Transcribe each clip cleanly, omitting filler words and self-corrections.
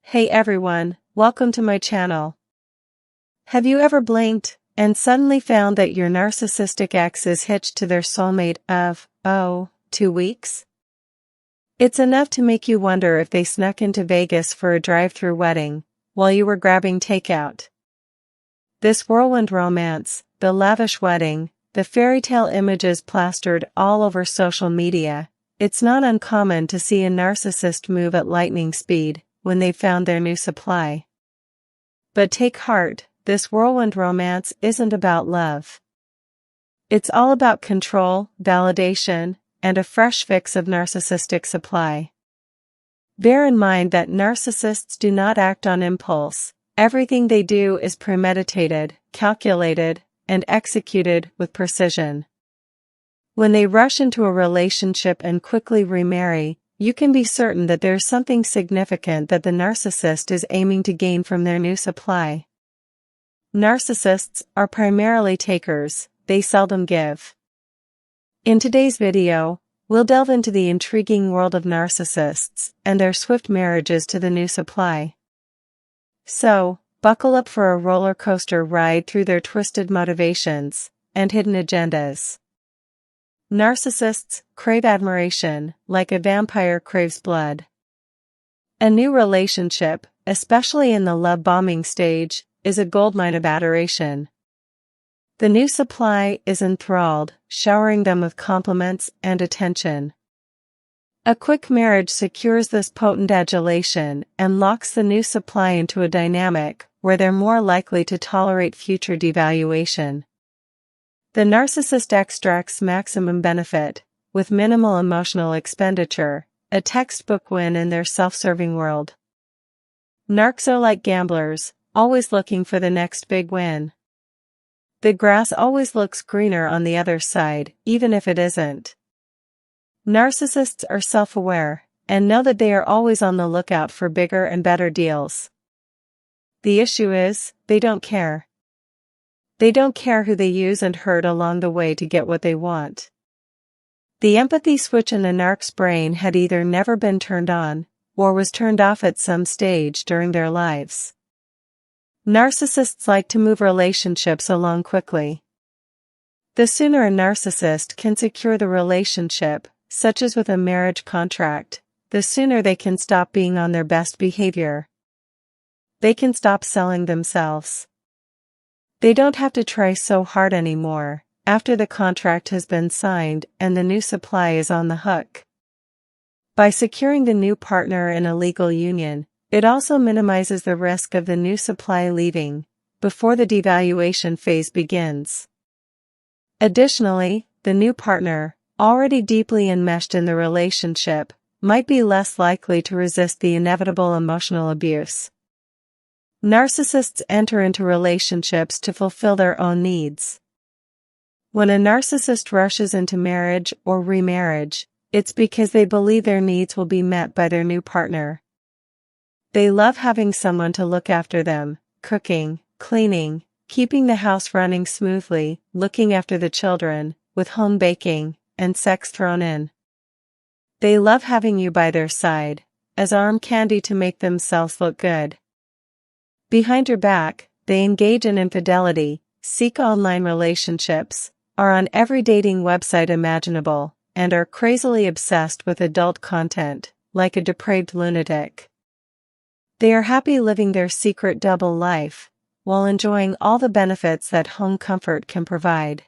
Hey everyone, welcome to my channel. Have you ever blinked and suddenly found that your narcissistic ex is hitched to their soulmate of, 2 weeks? It's enough to make you wonder if they snuck into Vegas for a drive-thru wedding while you were grabbing takeout. This whirlwind romance, the lavish wedding, the fairy tale images plastered all over social media, it's not uncommon to see a narcissist move at lightning speed when they've found their new supply. But take heart, this whirlwind romance isn't about love. It's all about control, validation, and a fresh fix of narcissistic supply. Bear in mind that narcissists do not act on impulse. Everything they do is premeditated, calculated, and executed with precision. When they rush into a relationship and quickly remarry, you can be certain that there's something significant that the narcissist is aiming to gain from their new supply. Narcissists are primarily takers, they seldom give. In today's video, we'll delve into the intriguing world of narcissists and their swift marriages to the new supply. So, buckle up for a roller coaster ride through their twisted motivations and hidden agendas. Narcissists crave admiration, like a vampire craves blood. A new relationship, especially in the love bombing stage, is a goldmine of adoration. The new supply is enthralled, showering them with compliments and attention. A quick marriage secures this potent adulation and locks the new supply into a dynamic where they're more likely to tolerate future devaluation. The narcissist extracts maximum benefit, with minimal emotional expenditure, a textbook win in their self-serving world. Narcs are like gamblers, always looking for the next big win. The grass always looks greener on the other side, even if it isn't. Narcissists are self-aware, and know that they are always on the lookout for bigger and better deals. The issue is, they don't care. They don't care who they use and hurt along the way to get what they want. The empathy switch in a narc's brain had either never been turned on, or was turned off at some stage during their lives. Narcissists like to move relationships along quickly. The sooner a narcissist can secure the relationship, such as with a marriage contract, the sooner they can stop being on their best behavior. They can stop selling themselves. They don't have to try so hard anymore, after the contract has been signed and the new supply is on the hook. By securing the new partner in a legal union, it also minimizes the risk of the new supply leaving, before the devaluation phase begins. Additionally, the new partner, already deeply enmeshed in the relationship, might be less likely to resist the inevitable emotional abuse. Narcissists enter into relationships to fulfill their own needs. When a narcissist rushes into marriage or remarriage, it's because they believe their needs will be met by their new partner. They love having someone to look after them, cooking, cleaning, keeping the house running smoothly, looking after the children, with home baking, and sex thrown in. They love having you by their side, as arm candy to make themselves look good. Behind your back, they engage in infidelity, seek online relationships, are on every dating website imaginable, and are crazily obsessed with adult content, like a depraved lunatic. They are happy living their secret double life, while enjoying all the benefits that home comfort can provide.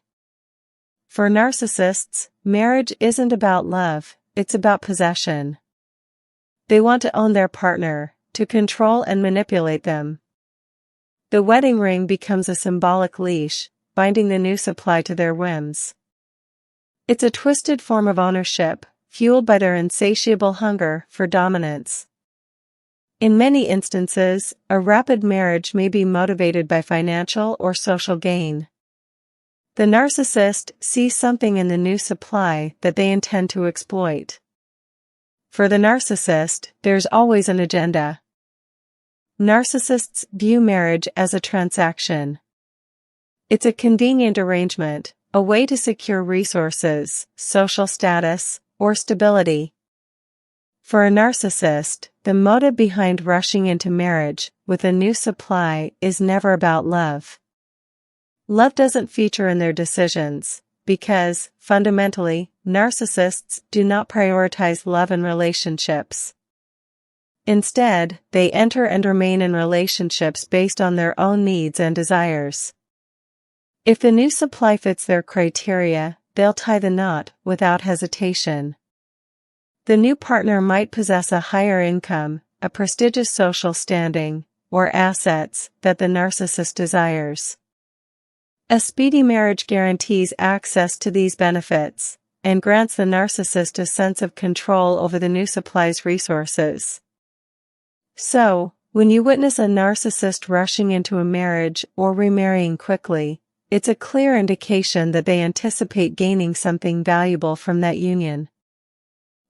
For narcissists, marriage isn't about love, it's about possession. They want to own their partner, to control and manipulate them. The wedding ring becomes a symbolic leash, binding the new supply to their whims. It's a twisted form of ownership, fueled by their insatiable hunger for dominance. In many instances, a rapid marriage may be motivated by financial or social gain. The narcissist sees something in the new supply that they intend to exploit. For the narcissist, there's always an agenda. Narcissists view marriage as a transaction. It's a convenient arrangement, a way to secure resources, social status, or stability. For a narcissist, the motive behind rushing into marriage with a new supply is never about love. Love doesn't feature in their decisions, because, fundamentally, narcissists do not prioritize love in relationships. Instead, they enter and remain in relationships based on their own needs and desires. If the new supply fits their criteria, they'll tie the knot without hesitation. The new partner might possess a higher income, a prestigious social standing, or assets that the narcissist desires. A speedy marriage guarantees access to these benefits, and grants the narcissist a sense of control over the new supply's resources. So, when you witness a narcissist rushing into a marriage or remarrying quickly, it's a clear indication that they anticipate gaining something valuable from that union.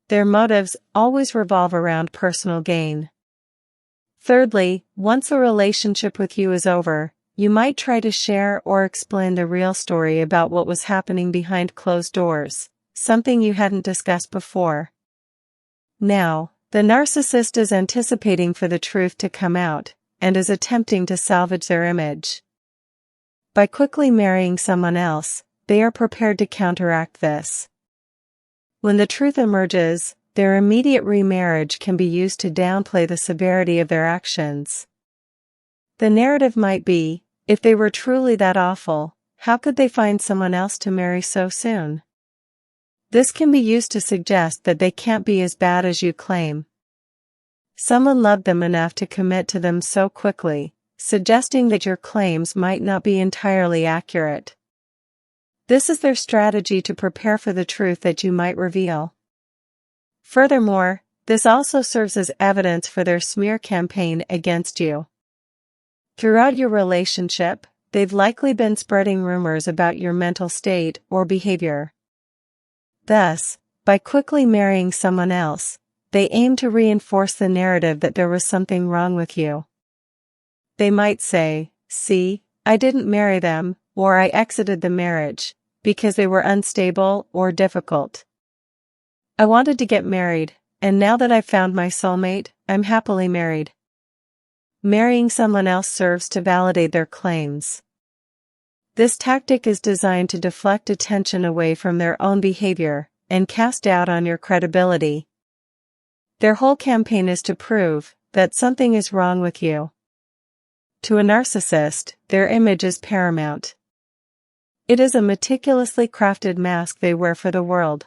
Their motives always revolve around personal gain. Thirdly, once a relationship with you is over, you might try to share or explain the real story about what was happening behind closed doors, something you hadn't discussed before. Now, the narcissist is anticipating for the truth to come out, and is attempting to salvage their image. By quickly marrying someone else, they are prepared to counteract this. When the truth emerges, their immediate remarriage can be used to downplay the severity of their actions. The narrative might be, if they were truly that awful, how could they find someone else to marry so soon? This can be used to suggest that they can't be as bad as you claim. Someone loved them enough to commit to them so quickly, suggesting that your claims might not be entirely accurate. This is their strategy to prepare for the truth that you might reveal. Furthermore, this also serves as evidence for their smear campaign against you. Throughout your relationship, they've likely been spreading rumors about your mental state or behavior. Thus, by quickly marrying someone else, they aim to reinforce the narrative that there was something wrong with you. They might say, "See, I didn't marry them, or I exited the marriage, because they were unstable or difficult. I wanted to get married, and now that I've found my soulmate, I'm happily married." Marrying someone else serves to validate their claims. This tactic is designed to deflect attention away from their own behavior, and cast doubt on your credibility. Their whole campaign is to prove that something is wrong with you. To a narcissist, their image is paramount. It is a meticulously crafted mask they wear for the world.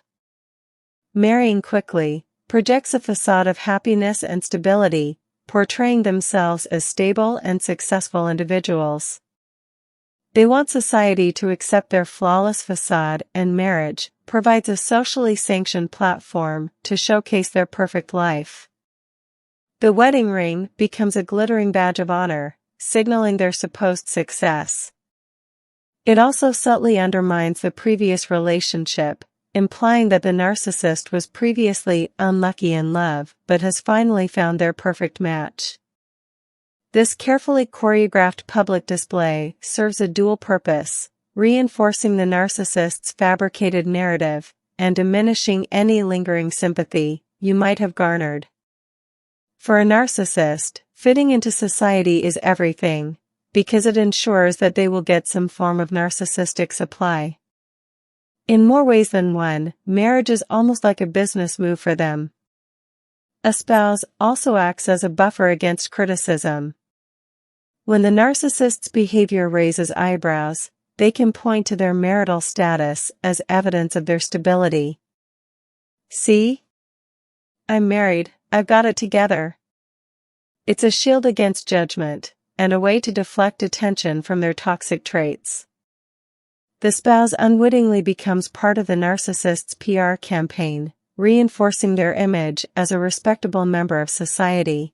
Marrying quickly projects a facade of happiness and stability, portraying themselves as stable and successful individuals. They want society to accept their flawless facade, and marriage provides a socially sanctioned platform to showcase their perfect life. The wedding ring becomes a glittering badge of honor, signaling their supposed success. It also subtly undermines the previous relationship, implying that the narcissist was previously unlucky in love but has finally found their perfect match. This carefully choreographed public display serves a dual purpose, reinforcing the narcissist's fabricated narrative, and diminishing any lingering sympathy you might have garnered. For a narcissist, fitting into society is everything, because it ensures that they will get some form of narcissistic supply. In more ways than one, marriage is almost like a business move for them. A spouse also acts as a buffer against criticism. When the narcissist's behavior raises eyebrows, they can point to their marital status as evidence of their stability. "See? I'm married, I've got it together." It's a shield against judgment, and a way to deflect attention from their toxic traits. The spouse unwittingly becomes part of the narcissist's PR campaign, reinforcing their image as a respectable member of society.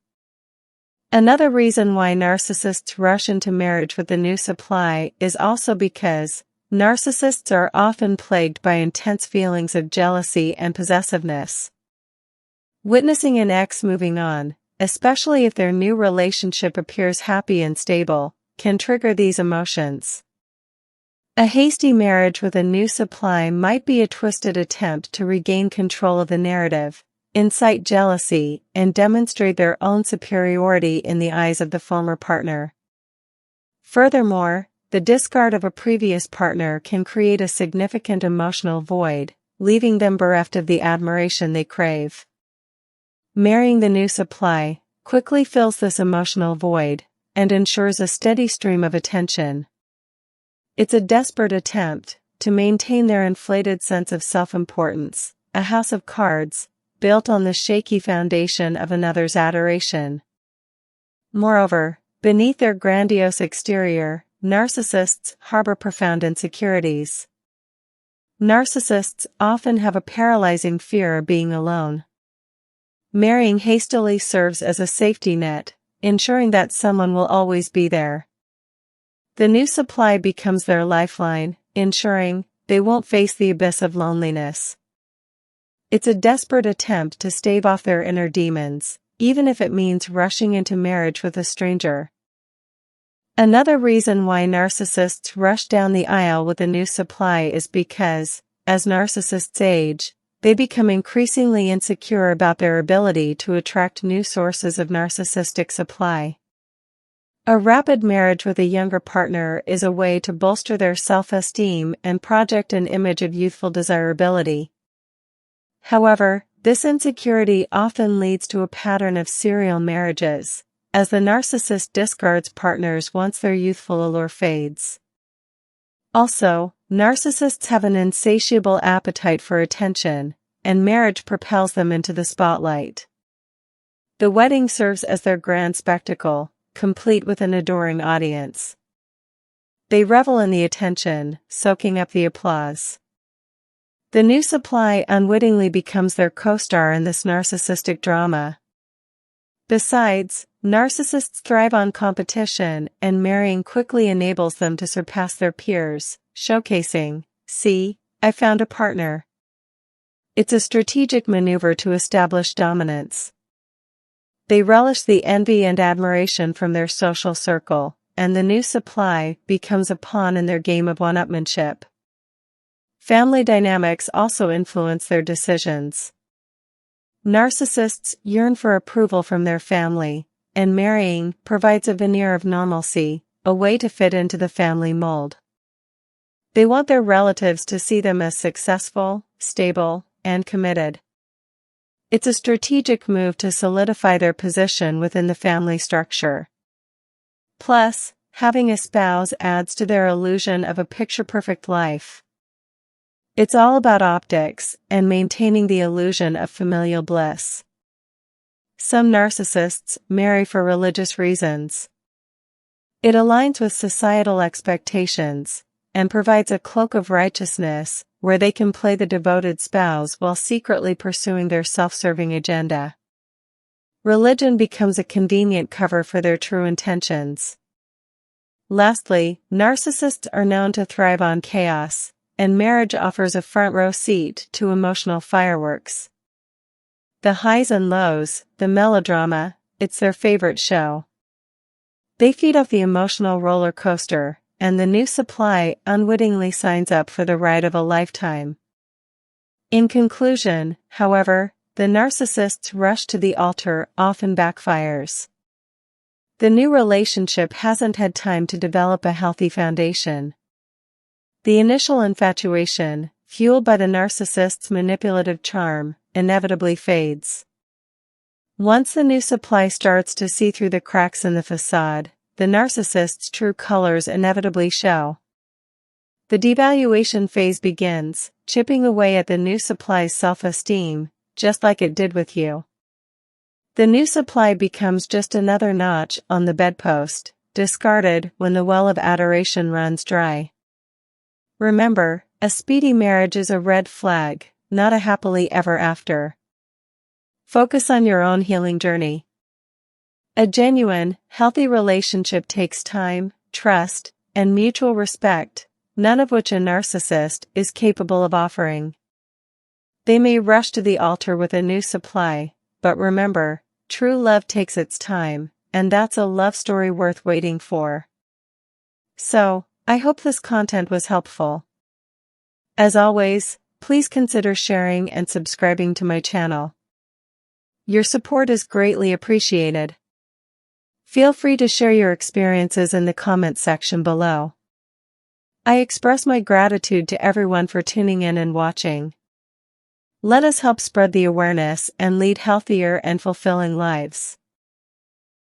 Another reason why narcissists rush into marriage with the new supply is also because narcissists are often plagued by intense feelings of jealousy and possessiveness. Witnessing an ex moving on, especially if their new relationship appears happy and stable, can trigger these emotions. A hasty marriage with a new supply might be a twisted attempt to regain control of the narrative, incite jealousy, and demonstrate their own superiority in the eyes of the former partner. Furthermore, the discard of a previous partner can create a significant emotional void, leaving them bereft of the admiration they crave. Marrying the new supply quickly fills this emotional void and ensures a steady stream of attention. It's a desperate attempt to maintain their inflated sense of self-importance, a house of cards built on the shaky foundation of another's adoration. Moreover, beneath their grandiose exterior, narcissists harbor profound insecurities. Narcissists often have a paralyzing fear of being alone. Marrying hastily serves as a safety net, ensuring that someone will always be there. The new supply becomes their lifeline, ensuring they won't face the abyss of loneliness. It's a desperate attempt to stave off their inner demons, even if it means rushing into marriage with a stranger. Another reason why narcissists rush down the aisle with a new supply is because, as narcissists age, they become increasingly insecure about their ability to attract new sources of narcissistic supply. A rapid marriage with a younger partner is a way to bolster their self-esteem and project an image of youthful desirability. However, this insecurity often leads to a pattern of serial marriages, as the narcissist discards partners once their youthful allure fades. Also, narcissists have an insatiable appetite for attention, and marriage propels them into the spotlight. The wedding serves as their grand spectacle, complete with an adoring audience. They revel in the attention, soaking up the applause. The new supply unwittingly becomes their co-star in this narcissistic drama. Besides, narcissists thrive on competition, and marrying quickly enables them to surpass their peers, showcasing, "See, I found a partner." It's a strategic maneuver to establish dominance. They relish the envy and admiration from their social circle, and the new supply becomes a pawn in their game of one-upmanship. Family dynamics also influence their decisions. Narcissists yearn for approval from their family, and marrying provides a veneer of normalcy, a way to fit into the family mold. They want their relatives to see them as successful, stable, and committed. It's a strategic move to solidify their position within the family structure. Plus, having a spouse adds to their illusion of a picture-perfect life. It's all about optics and maintaining the illusion of familial bliss. Some narcissists marry for religious reasons. It aligns with societal expectations and provides a cloak of righteousness where they can play the devoted spouse while secretly pursuing their self-serving agenda. Religion becomes a convenient cover for their true intentions. Lastly, narcissists are known to thrive on chaos, and marriage offers a front-row seat to emotional fireworks. The highs and lows, the melodrama, it's their favorite show. They feed off the emotional roller coaster, and the new supply unwittingly signs up for the ride of a lifetime. In conclusion, however, the narcissist's rush to the altar often backfires. The new relationship hasn't had time to develop a healthy foundation. The initial infatuation, fueled by the narcissist's manipulative charm, inevitably fades. Once the new supply starts to see through the cracks in the facade, the narcissist's true colors inevitably show. The devaluation phase begins, chipping away at the new supply's self-esteem, just like it did with you. The new supply becomes just another notch on the bedpost, discarded when the well of adoration runs dry. Remember, a speedy marriage is a red flag, not a happily ever after. Focus on your own healing journey. A genuine, healthy relationship takes time, trust, and mutual respect, none of which a narcissist is capable of offering. They may rush to the altar with a new supply, but remember, true love takes its time, and that's a love story worth waiting for. So, I hope this content was helpful. As always, please consider sharing and subscribing to my channel. Your support is greatly appreciated. Feel free to share your experiences in the comment section below. I express my gratitude to everyone for tuning in and watching. Let us help spread the awareness and lead healthier and fulfilling lives.